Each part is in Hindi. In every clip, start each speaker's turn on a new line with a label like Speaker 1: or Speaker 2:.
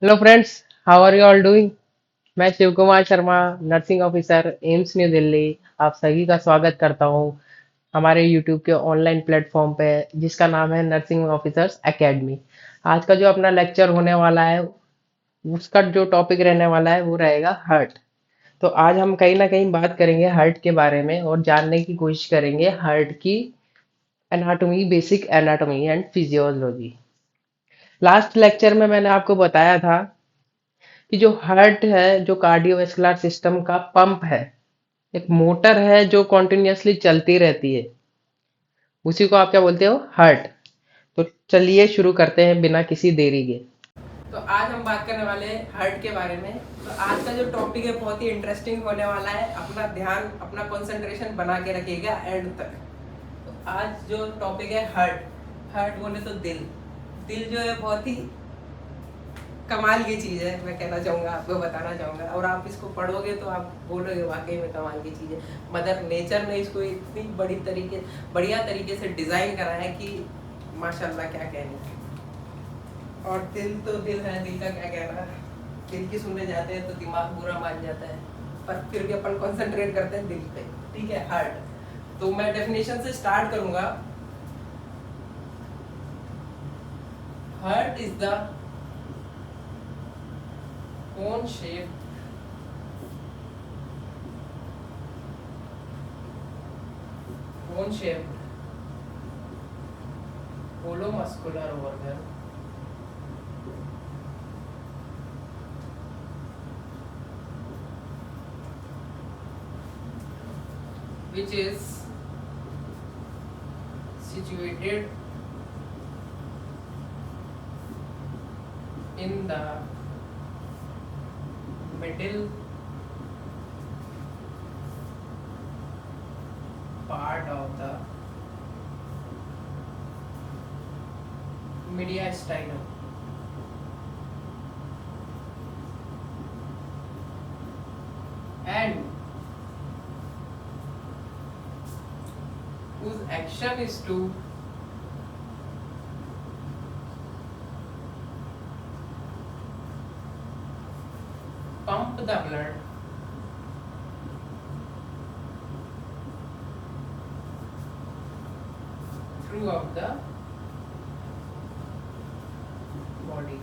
Speaker 1: Hello friends, how are you all doing. मैं Shiv Kumar Sharma, nursing officer, AIIMS new Delhi. आप सभी का स्वागत करता हूँ हमारे यूट्यूब के ऑनलाइन प्लेटफॉर्म पे, जिसका नाम है नर्सिंग ऑफिसर्स एकेडमी। आज का जो अपना लेक्चर होने वाला है, उसका जो टॉपिक रहने वाला है वो रहेगा हार्ट। तो आज हम कहीं ना कहीं बात करेंगे हार्ट के बारे में और जानने की कोशिश करेंगे हार्ट की anatomy, basic anatomy and physiology. Last lecture में मैंने आपको बताया था कि जो हार्ट है, जो कार्डियोवैस्कुलर सिस्टम का पंप है, एक मोटर है जो कॉन्टिन्यूअसली चलती रहती है, उसी को आप क्या बोलते हो, हार्ट। तो चलिए शुरू करते हैं बिना किसी देरी के। तो आज हम बात करने वाले हैं हार्ट के बारे में। तो आज का जो टॉपिक है बहुत ही इंटरेस्टिंग होने वाला है। अपना ध्यान, अपना कंसंट्रेशन बना के रखिएगा एंड तक। तो आज जो टॉपिक है हार्ट, हार्ट बोले तो दिल। दिल जो है बहुत ही कमाल की चीज है, मैं कहना चाहूंगा, आपको बताना चाहूंगा। और आप इसको पढ़ोगे तो आप बोलोगे वाकई में कमाल की चीज है। मदर नेचर ने इसको इतनी बढ़िया तरीके से डिजाइन करा है कि माशाल्लाह क्या कहने। और दिल तो दिल है, दिल का क्या कहना है। दिल की सुनने जाते हैं तो दिमाग बुरा मान जाता है, पर फिर भी अपन कंसंट्रेट करते हैं दिल पे। ठीक है, हार्ट। तो मैं डेफिनेशन से स्टार्ट करूंगा। Heart is the cone shaped cone shaped hollow muscular organ which is situated in the middle part of the mediastinum and whose action is to pump the blood throughout the body।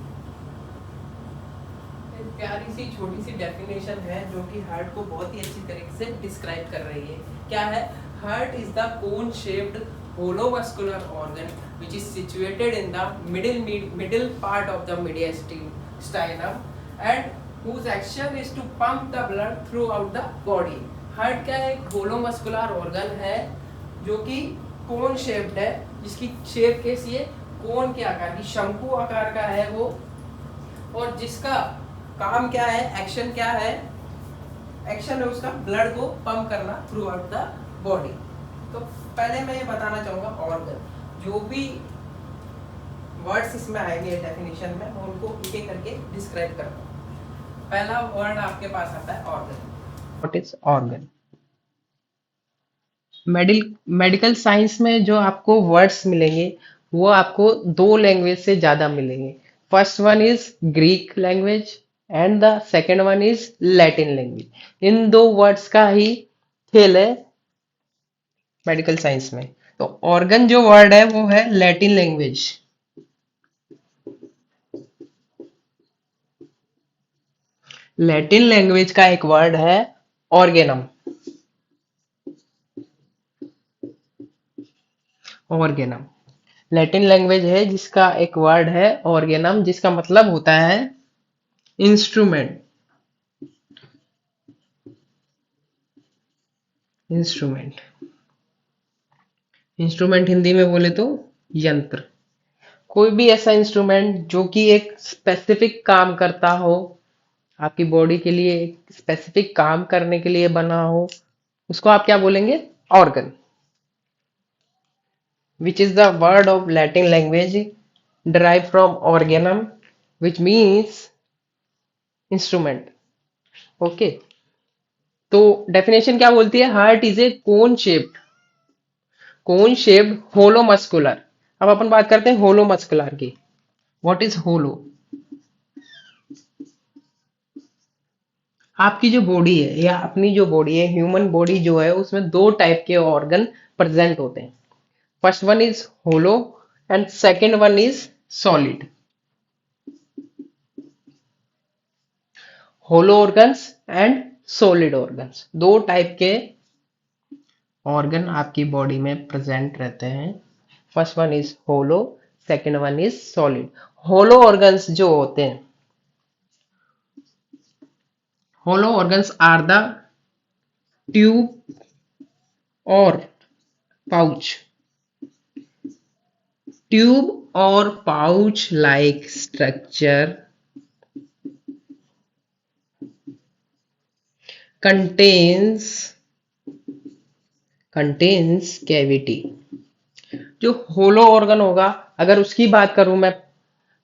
Speaker 1: एक प्यारी सी छोटी सी डेफिनेशन है जो कि हार्ट को बहुत ही अच्छी तरीके से डिस्क्राइब कर रही है। क्या है? Heart is the cone shaped hollow muscular organ which is situated in the middle part of the mediastinum and whose action is to pump the blood throughout the body। Heart क्या है? एक होलो मस्कुलर ऑर्गन है जो कि कोन शेप्ड है, जिसकी शेप कैसी है? कोन के आकार की, शंकु आकार का है वो। और जिसका काम क्या है, एक्शन क्या है? एक्शन है उसका ब्लड को पंप करना थ्रू आउट द बॉडी। तो पहले मैं ये बताना चाहूंगा ऑर्गन, जो भी वर्ड्स इसमें आएंगे डेफिनेशन में, मैं उनको एक एक करके डिस्क्राइब करता हूँ। पहला वर्ड आपके पास आता है organ. What is organ? Medical science में जो आपको वर्ड्स मिलेंगे वो आपको दो लैंग्वेज से ज्यादा मिलेंगे। First one is Greek language and the second one is Latin language. इन दो वर्ड्स का ही खेल है मेडिकल साइंस में। तो ऑर्गन जो वर्ड है वो है लैटिन लैंग्वेज। लैटिन लैंग्वेज का एक वर्ड है ऑर्गेनम। ऑर्गेनम लैटिन लैंग्वेज है जिसका एक वर्ड है ऑर्गेनम, जिसका मतलब होता है इंस्ट्रूमेंट। इंस्ट्रूमेंट इंस्ट्रूमेंट हिंदी में बोले तो यंत्र। कोई भी ऐसा इंस्ट्रूमेंट जो कि एक स्पेसिफिक काम करता हो, आपकी बॉडी के लिए एक स्पेसिफिक काम करने के लिए बना हो, उसको आप क्या बोलेंगे? Organ. which is the word of Latin language derived from organum, which means instrument। Okay, तो डेफिनेशन क्या बोलती है? Heart is a cone shaped hollow muscular. अब अपन बात करते हैं होलो मस्कुलर की। What is hollow? आपकी जो बॉडी है या अपनी जो बॉडी है, ह्यूमन बॉडी जो है, उसमें दो टाइप के ऑर्गन प्रेजेंट होते हैं। First one is hollow and second one is solid. Hollow organs and solid organs, दो टाइप के ऑर्गन आपकी बॉडी में प्रेजेंट रहते हैं। First one is hollow, second one is solid. Hollow organs जो होते हैं, hollow organs are the tube और पाउच, ट्यूब और pouch like structure contains contains cavity। जो होलो ऑर्गन होगा, अगर उसकी बात करूं मैं,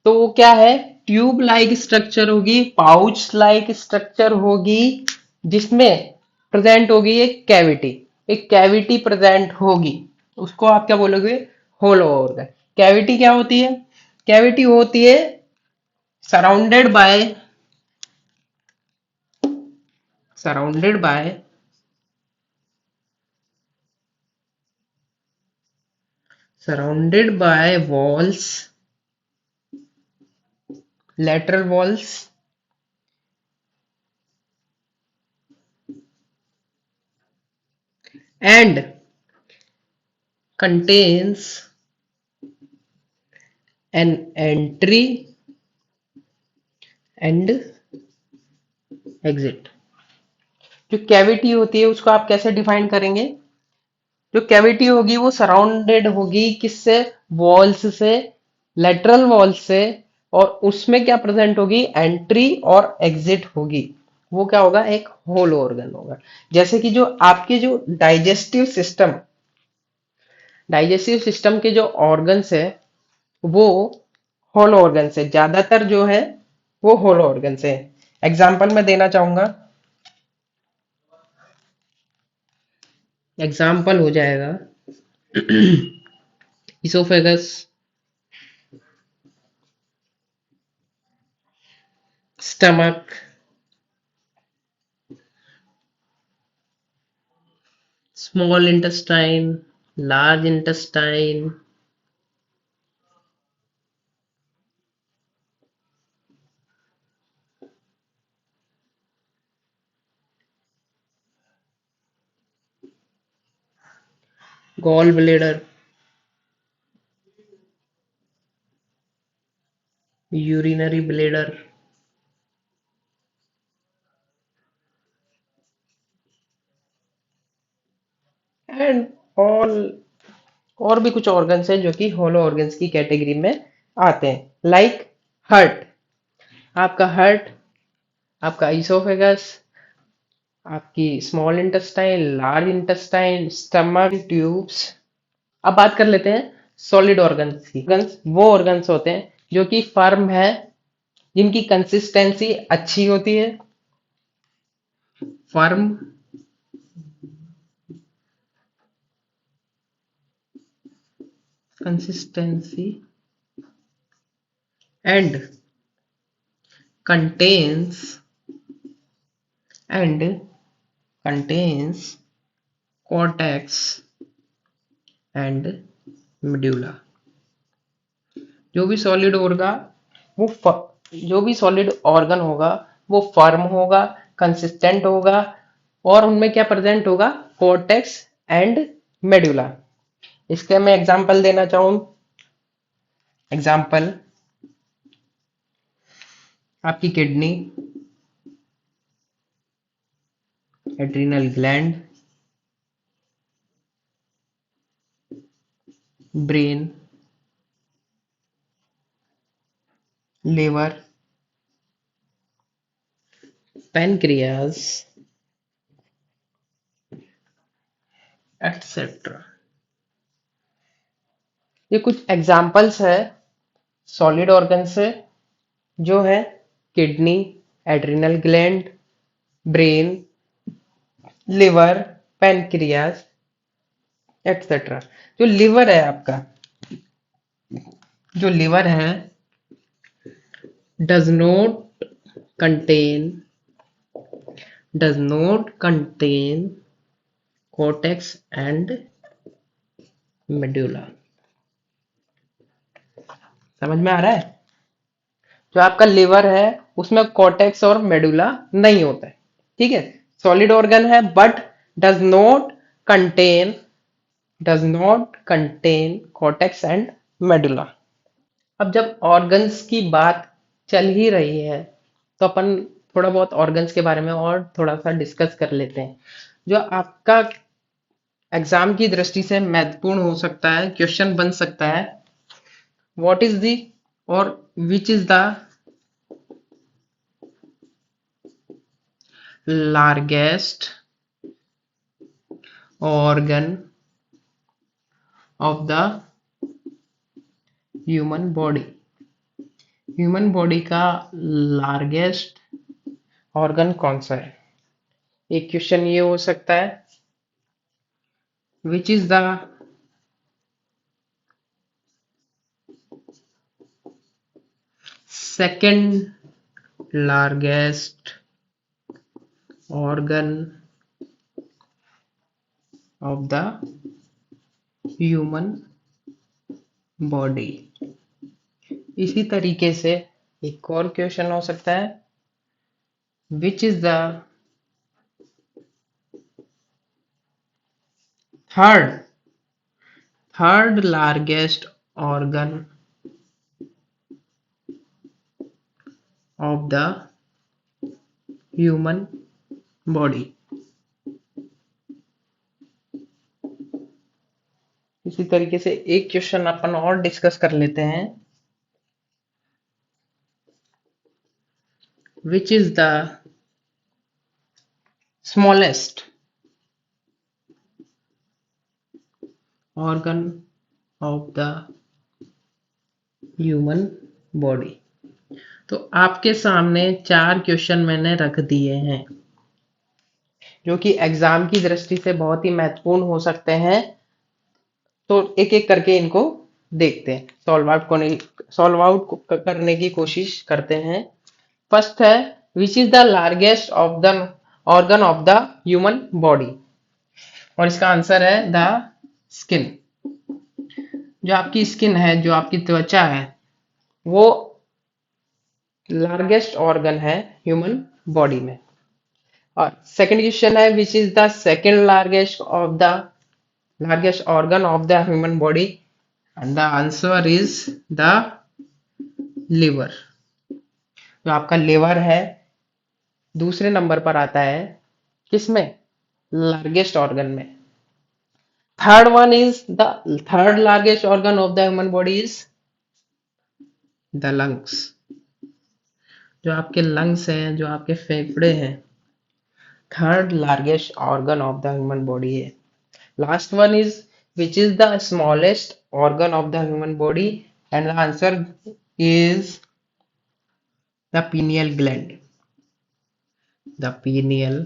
Speaker 1: तो वो क्या है, ट्यूब लाइक स्ट्रक्चर होगी, पाउच लाइक स्ट्रक्चर होगी, जिसमें प्रेजेंट होगी एक कैविटी प्रेजेंट होगी। उसको आप क्या बोलोगे, होलो ऑर्गन। कैविटी क्या होती है, कैविटी होती है surrounded by surrounded by surrounded by walls, lateral walls, and contains an entry and exit। जो कैविटी होती है उसको आप कैसे डिफाइन करेंगे, जो कैविटी होगी वो सराउंडेड होगी किससे, वॉल्स से, लेटरल वॉल से, और उसमें क्या प्रेजेंट होगी, एंट्री और एग्जिट होगी। वो क्या होगा, एक होल ऑर्गन होगा। जैसे कि जो आपके जो डाइजेस्टिव सिस्टम के जो ऑर्गन्स है, वो होल ऑर्गन से ज्यादातर जो है, वो होल ऑर्गन से। एग्जाम्पल मैं देना चाहूंगा, एग्जाम्पल हो जाएगा oesophagus, stomach, small intestine, large intestine, gall bladder, urinary bladder, and all, और भी कुछ ऑर्गन्स हैं जो कि होलो ऑर्गन्स की कैटेगरी में आते हैं, लाइक हार्ट। आपका हार्ट, आपका इसोफेगस, आपकी small intestine, large intestine, stomach, tubes. अब बात कर लेते हैं सॉलिड ऑर्गन्स की। ऑर्गन्स वो ऑर्गन्स होते हैं जो कि फर्म है, जिनकी कंसिस्टेंसी अच्छी होती है, firm, consistency, and contains and contains cortex and medulla। जो भी सॉलिड होगा, वो जो भी सॉलिड ऑर्गन होगा, वो फर्म होगा, कंसिस्टेंट होगा, और उनमें क्या प्रेजेंट होगा, कॉर्टेक्स एंड मेडुला। इसके मैं एग्जांपल देना चाहूँ, एग्जांपल आपकी kidney, adrenal gland, brain, liver, pancreas, etcetera. ये कुछ एग्जाम्पल्स है सॉलिड ऑर्गन से, जो है kidney, adrenal gland, brain, liver, pancreas, etcetera. जो लिवर है आपका, जो लिवर है, does not contain does not contain cortex and medulla। समझ में आ रहा है? जो आपका लिवर है उसमें कॉर्टेक्स और मेडुला नहीं होता है। ठीक है, सॉलिड ऑर्गन है but does not contain cortex and medulla. अब जब ऑर्गन्स की बात चल ही रही है तो अपन थोड़ा बहुत ऑर्गन्स के बारे में और थोड़ा सा डिस्कस कर लेते हैं। जो आपका एग्जाम की दृष्टि से महत्वपूर्ण हो सकता है, क्वेश्चन बन सकता है, व्हाट इज दी और विच is the largest organ of the human body. Human body का लार्जेस्ट ऑर्गन कौन सा है? एक क्वेश्चन ये हो सकता है, विच is the second largest organ of the human body. इसी तरीके से एक और क्वेश्चन हो सकता है, विच is the third third largest organ of the human body. इसी तरीके से एक क्वेश्चन अपन और डिस्कस कर लेते हैं, विच is the smallest organ of the human body. तो आपके सामने 4 क्वेश्चन मैंने रख दिए हैं जो कि एग्जाम की दृष्टि से बहुत ही महत्वपूर्ण हो सकते हैं। तो एक एक करके इनको देखते हैं, सॉल्व आउट करने की कोशिश करते हैं। फर्स्ट है, विच is the largest of the organ of the human body, और इसका आंसर है द स्किन। जो आपकी स्किन है, जो आपकी त्वचा है, वो लार्जेस्ट ऑर्गन है ह्यूमन बॉडी में। और सेकंड क्वेश्चन है, विच is the second largest organ of the human body, and the answer is the liver. जो आपका लिवर है दूसरे नंबर पर आता है, किसमें? लार्जेस्ट ऑर्गन में। Third largest organ of the human body is the lungs. जो आपके लंग्स हैं, जो आपके फेफड़े हैं, third largest organ of the human body है। Last one is, which is the smallest organ of the human body, and the answer is the pineal gland. The pineal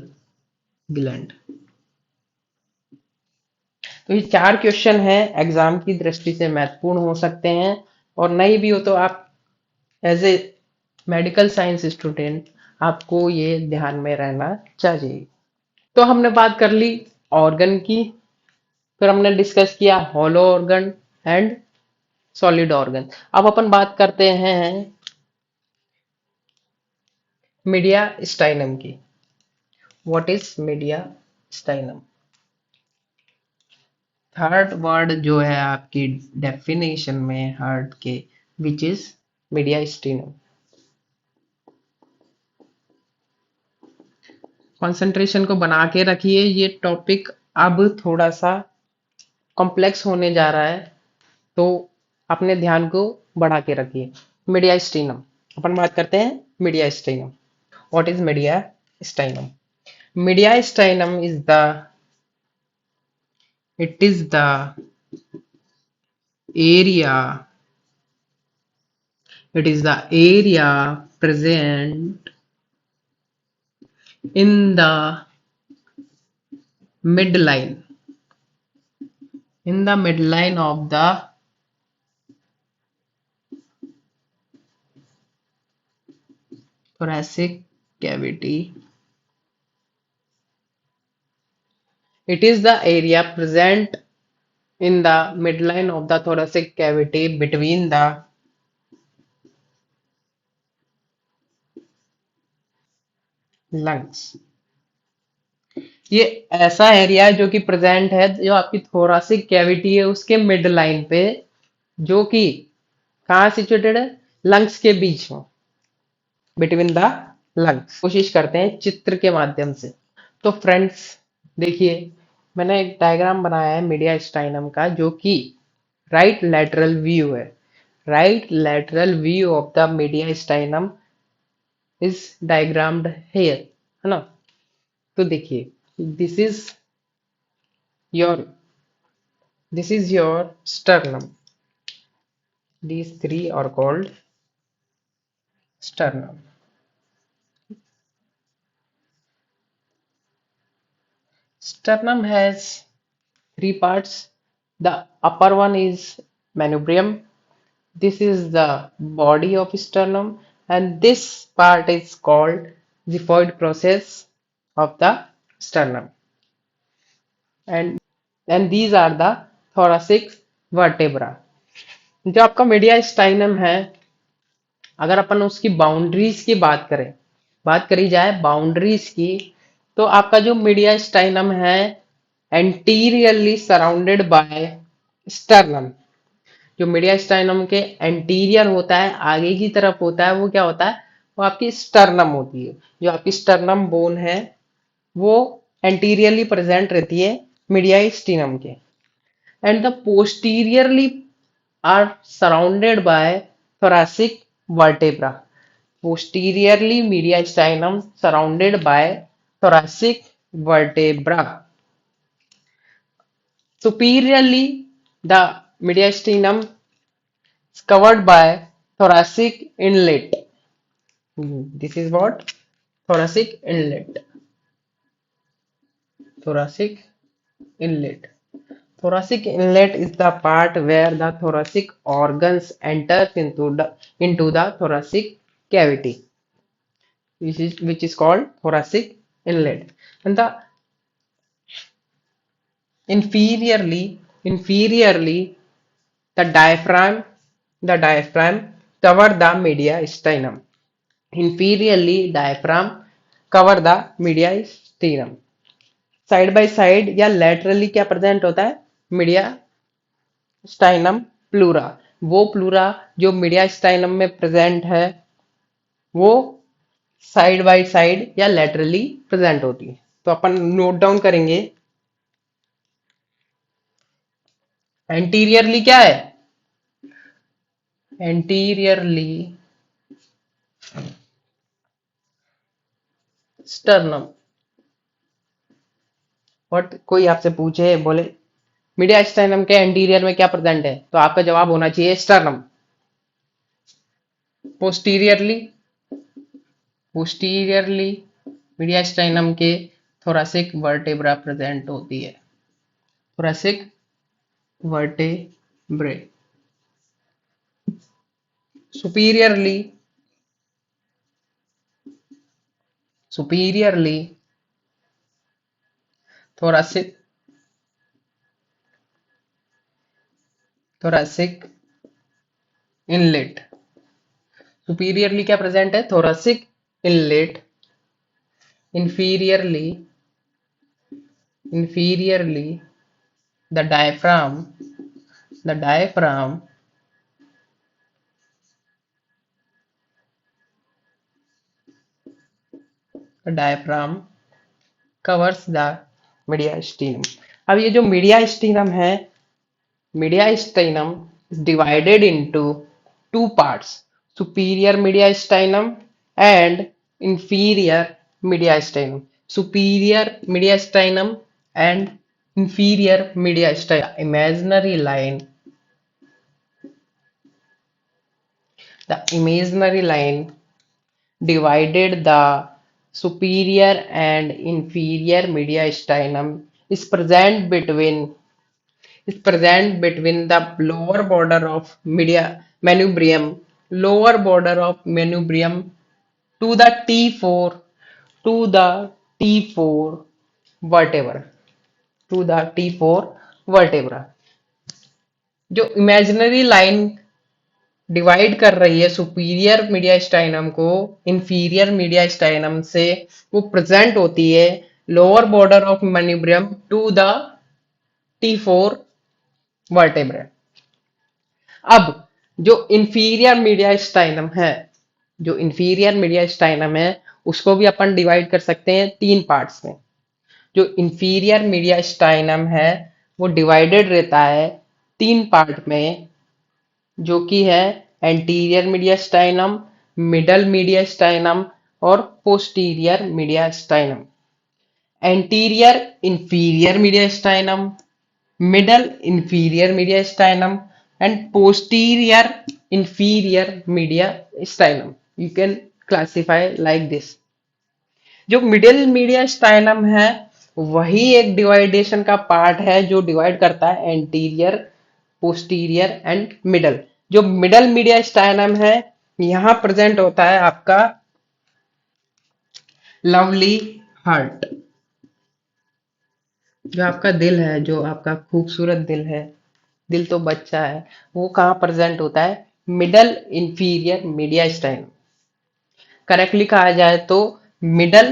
Speaker 1: gland. तो ये 4 क्वेश्चन हैं, एग्जाम की दृष्टि से महत्वपूर्ण हो सकते हैं, और नहीं भी हो तो आप as a medical science student आपको ये ध्यान में रहना चाहिए। तो हमने बात कर ली ऑर्गन की, फिर हमने डिस्कस किया hollow organ and solid organ. अब अपन बात करते हैं मीडिया स्टाइनम की। What is mediastinum? Third word जो है आपकी डेफिनेशन में हार्ट के, which is mediastinum. Concentration को बना के रखिए, ये टॉपिक अब थोड़ा सा कॉम्प्लेक्स होने जा रहा है, तो अपने ध्यान को बढ़ा के रखिए। मीडिया स्टीनम, अपन बात करते हैं mediastinum. What is mediastinum? Mediastinum it is the area it is the area present in the midline of the thoracic cavity It is the area present in the midline of the thoracic cavity between the lungs. ये ऐसा एरिया है जो कि प्रेजेंट है, जो आपकी थोरासिक कैविटी है उसके मिड लाइन पे, जो कि कहाँ सिचुएटेड है, लंग्स के बीच में, बिटवीन द लंग्स। कोशिश करते हैं चित्र के माध्यम से। तो फ्रेंड्स देखिए, मैंने एक डायग्राम बनाया है मीडिया स्टाइनम का, जो कि राइट लैटरल व्यू है। Right lateral view of the mediastinum is diagrammed here, है ना। तो देखिए, this is your this is your sternum. These three are called sternum. Sternum has three parts. The upper one is manubrium. This is the body of sternum, and this part is called xiphoid process of the sternum. And these are the thoracic vertebra. जो आपका मीडिया स्टाइनम है, अगर अपन उसकी बाउंड्रीज की बात करी जाए बाउंड्रीज की, तो आपका जो मीडिया स्टाइनम है एंटीरियरली सराउंडेड बाय स्टर्नम। जो मीडिया स्टाइनम के एंटीरियर होता है, आगे की तरफ होता है, वो क्या होता है, वो आपकी स्टर्नम होती है। जो आपकी स्टर्नम बोन है वो एंटीरियरली प्रेजेंट रहती है मीडिया स्टाइनम के, and the posteriorly are surrounded by thoracic vertebra. Posteriorly, mediastinum surrounded by thoracic vertebra. Superiorly, the mediastinum is covered by thoracic inlet. This is what? Thoracic inlet. Thoracic inlet. Thoracic inlet is the part where the thoracic organs enters into the thoracic cavity, which is called thoracic inlet. And the inferiorly the diaphragm cover the mediastinum. Inferiorly diaphragm cover the mediastinum. Side by side या लैटरली क्या प्रेजेंट होता है, मीडिया स्टाइनम प्लूरा। वो प्लूरा जो मीडिया स्टाइनम में प्रेजेंट है, वो साइड बाय साइड या लैटरली प्रेजेंट होती है। तो अपन नोट डाउन करेंगे, एंटीरियरली क्या है, एंटीरियरली स्टर्नम। बट कोई आपसे पूछे, बोले मीडिया स्टाइनम के एंटीरियर में क्या प्रेजेंट है, तो आपका जवाब होना चाहिए स्टर्नम। पोस्टीरियरली पोस्टीरियरली मीडिया स्टाइनम के थोरासिक वर्टेब्रा प्रेजेंट होती है, thoracic vertebrae. Superiorly superiorly thoracic thoracic inlet। Superiorly क्या प्रेजेंट है, thoracic inlet। inferiorly the diaphragm covers the mediastinum। अब ये जो mediastinum है, mediastinum is divided into two parts, superior mediastinum and inferior mediastinum। superior mediastinum and inferior mediastinum, the imaginary line divided the superior and inferior mediastinum is present between the lower border of manubrium to the T4 vertebra, to the T4 vertebra. जो इमेजिनरी लाइन डिवाइड कर रही है सुपीरियर मीडिया स्टाइनम को इंफीरियर मीडिया स्टाइनम से, वो प्रेजेंट होती है lower border of manubrium to the T4 vertebra. अब जो इंफीरियर मीडिया स्टाइनम है, जो इंफीरियर मीडिया स्टाइनम है, उसको भी अपन डिवाइड कर सकते हैं तीन पार्ट्स में। जो इंफीरियर मीडिया स्टाइनम है वो डिवाइडेड रहता है तीन पार्ट में, जो कि है anterior mediastinum, middle mediastinum और posterior mediastinum. Anterior inferior mediastinum, middle inferior mediastinum and posterior inferior mediastinum, you can classify like this। जो मिडिल मीडियास्टाइनम है वही एक डिवाइडेशन का पार्ट है जो डिवाइड करता है एंटीरियर, पोस्टीरियर एंड मिडल। जो मिडल मीडियास्टाइनम है यहां प्रेजेंट होता है आपका लवली हार्ट। जो आपका दिल है, जो आपका खूबसूरत दिल है, दिल तो बच्चा है, वो कहाँ प्रेजेंट होता है? Middle inferior mediastinum. Correctly कहा जाए तो मिडल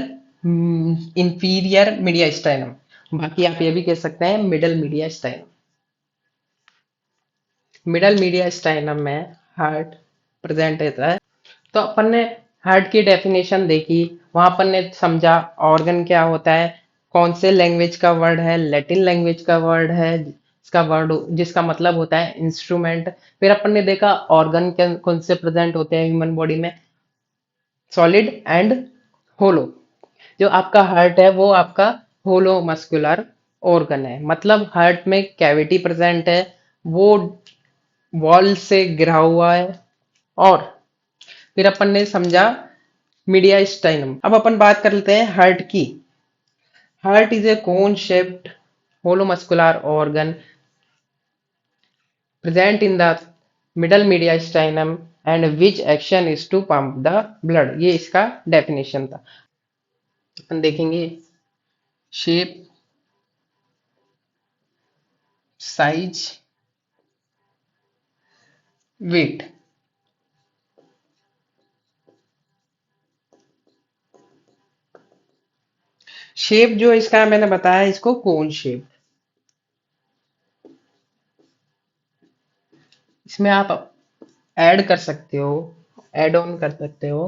Speaker 1: इंफीरियर मीडिया स्टाइनम। बाकी आप ये भी कह सकते हैं middle mediastinum. Middle media स्टाइनम में हार्ट प्रेजेंट रहता है। तो अपन ने हार्ट की डेफिनेशन देखी, वहां अपन ने समझा ऑर्गन क्या होता है, कौन से लैंग्वेज का वर्ड है, लैटिन लैंग्वेज का वर्ड है, इसका वर्ड जिसका मतलब होता है इंस्ट्रूमेंट। फिर अपन ने देखा ऑर्गन कौन से प्रेजेंट होते हैं ह्यूमन बॉडी में, सॉलिड एंड होलो। जो आपका हार्ट है वो आपका होलो मस्कुलर ऑर्गन है, मतलब हार्ट में कैविटी प्रेजेंट है, वो वॉल से घिरा हुआ है। और फिर अपन ने समझा मीडिया स्टाइनम। अब अपन बात कर लेते हैं हार्ट की। Heart is a cone shaped hollow muscular organ present in the middle mediastinum and which action is to pump the blood। ये इसका डेफिनेशन था। अपन देखेंगे शेप, साइज, वेट। शेप जो इसका मैंने बताया इसको कोन शेप। इसमें आप ऐड कर सकते हो, ऐड ऑन कर सकते हो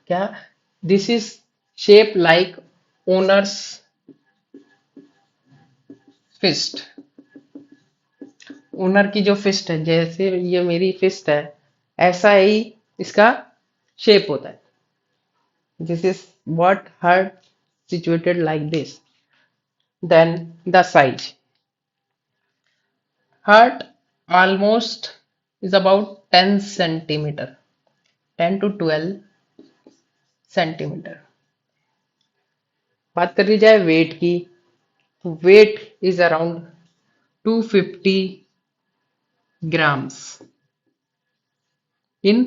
Speaker 1: क्या, this is shape like owner's fist. Owner की जो फिस्ट है, जैसे ये मेरी फिस्ट है, ऐसा ही इसका शेप होता है। This is what heart situated like this। Then the size, heart almost is about 10 centimeter, 10 to 12 centimeter। बात कर ली जाए वेट की, तो weight is around 250 grams in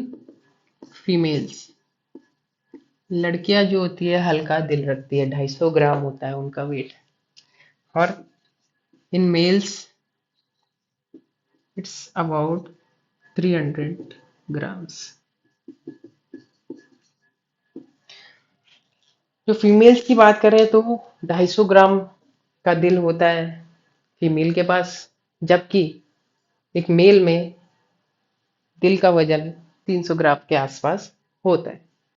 Speaker 1: females. लड़कियां जो होती है हल्का दिल रखती है, 250 ग्राम होता है उनका वेट। और in males it's about 300 grams. जो फीमेल्स की बात करें तो 250 ग्राम का दिल होता है फीमेल के पास, जबकि एक मेल में दिल का वजन 300 ग्राम के आसपास होता है।